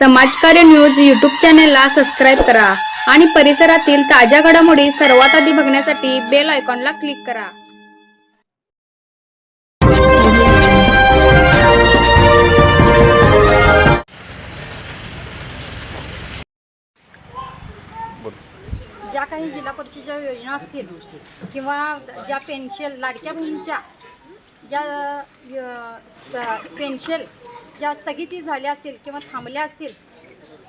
समाजकार्य news YouTube चॅनेलला subscribe करा आणि परिसरातील ताज्या घडामोडी सर्वात आधी बघण्यासाठी बेल आयकॉनला क्लिक करा। ज्या काही जिल्हा परिषदेच्या योजना असतील किंवा ज्या पेन्शन लाडक्या बहिणीच्या ज्या पेन्शन ज्या स्थगिती झाल्या असतील किंवा थांबल्या असतील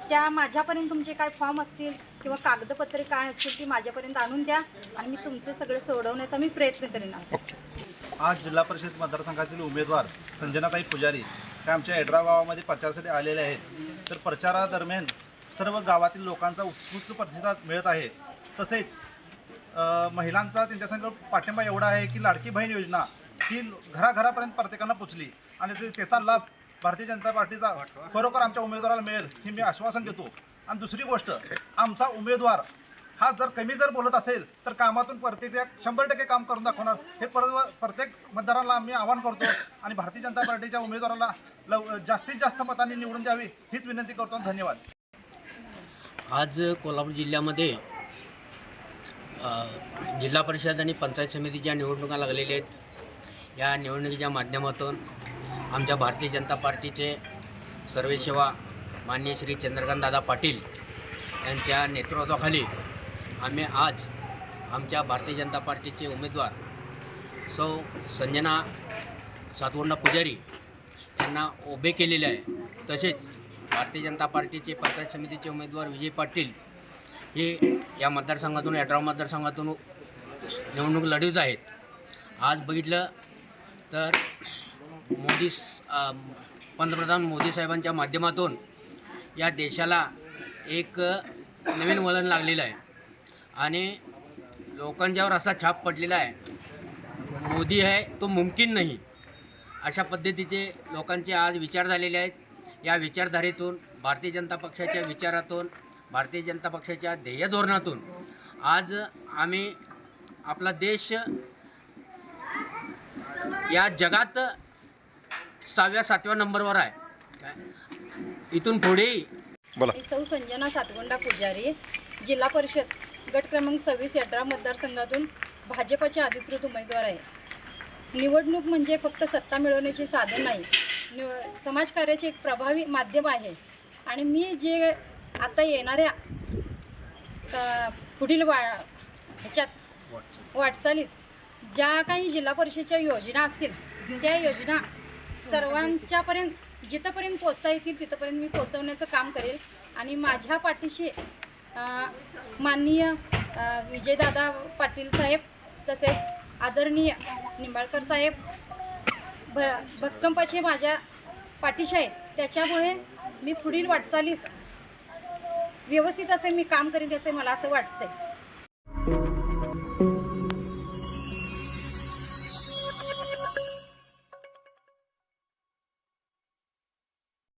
त्या माझ्यापर्यंत तुमचे काय फॉर्म असतील किंवा कागदपत्रे काय असतील ती माझ्यापर्यंत आणून द्या आणि मी तुमचे सगळे सोडवण्याचा मी प्रयत्न करेन। आज जिल्हा परिषद मतदारसंघातील उमेदवार संजनाताई पुजारी हे आमच्या एड्रा गावामध्ये प्रचारासाठी आलेले आहेत। तर प्रचारादरम्यान सर्व गावातील लोकांचा उत्स्फूर्त प्रतिसाद मिळत आहे। तसेच महिलांचा त्यांच्यासंग पाठिंबा एवढा आहे की लाडकी बहीण योजना ही घराघरापर्यंत प्रत्येकांना पोचली आणि त्याचा लाभ भारतीय जनता पार्टीचा खरोखर आमच्या उमेदवाराला मिळेल हे मी आश्वासन देतो। आणि दुसरी गोष्ट, आमचा उमेदवार हा जर कमी जर बोलत असेल तर कामातून प्रतिक्रिया 100% काम करून दाखवणार हे प्रत्येक मतदाराला आम्ही आवाहन करतो आणि भारतीय जनता पार्टीच्या उमेदवाराला जास्तीत जास्त मतांनी निवडून द्यावी हीच विनंती करतो। धन्यवाद। आज कोल्हापूर जिल्ह्यामध्ये जिल्हा परिषद आणि पंचायत समितीच्या निवडणुका लागलेल्या आहेत। या निवडणुकीच्या माध्यमातून आमच्या भारतीय जनता पार्टीचे सर्वेसेवा माननीय श्री चंद्रकांतदादा पाटील यांच्या नेतृत्वाखाली आम्ही आज आमच्या भारतीय जनता पार्टीचे उमेदवार सौ संजना सातवंडा पुजारी यांना उभे केलेले आहे। तसेच भारतीय जनता पार्टीचे पंचायत समितीचे उमेदवार विजय पाटील हे या मतदारसंघातून एड्रा मतदारसंघातून निवडणूक लढवत आहेत। आज बघितलं तर पंतप्रधान मोदी साहेबांच्या माध्यमातून या देशाला एक नवीन वळण लागलेलं आहे आणि लोकांच्यावर असा छाप पडलेला आहे, मोदी आहे तो मुमकिन नाही, अशा पद्धतीचे लोकांचे आज विचार झालेले आहेत। या विचारधारेतून भारतीय जनता पक्षाच्या विचारातून भारतीय जनता पक्षाच्या ध्येय धोरणातून आज आम्ही आपला देश या जगात 6व्या-7व्या नंबरवर आहे। इथून पुढे सौ संजना सातवंडा पुजारी जिल्हा परिषद गट क्रमांक 26 एड्रा मतदारसंघातून भाजपचे अधिकृत उमेदवार आहे। निवडणूक म्हणजे फक्त सत्ता मिळवण्याचे साधन नाही, समाजकार्याचे एक प्रभावी माध्यम आहे आणि मी जे आता येणाऱ्या पुढील ह्याच्यात वाटचालीस ज्या काही जिल्हा परिषदेच्या योजना असतील त्या योजना सर्वांच्यापर्यंत जिथंपर्यंत पोचता येतील तिथंपर्यंत मी पोचवण्याचं काम करेल आणि माझ्या पाठीशी माननीय विजयदादा पाटील साहेब तसेच आदरणीय निंबाळकर साहेब भक्कमपणे माझ्या पाठीशी आहेत। त्याच्यामुळे मी पुढील वाटचालीस व्यवस्थित असे मी काम करीन असे मला असं वाटतंय।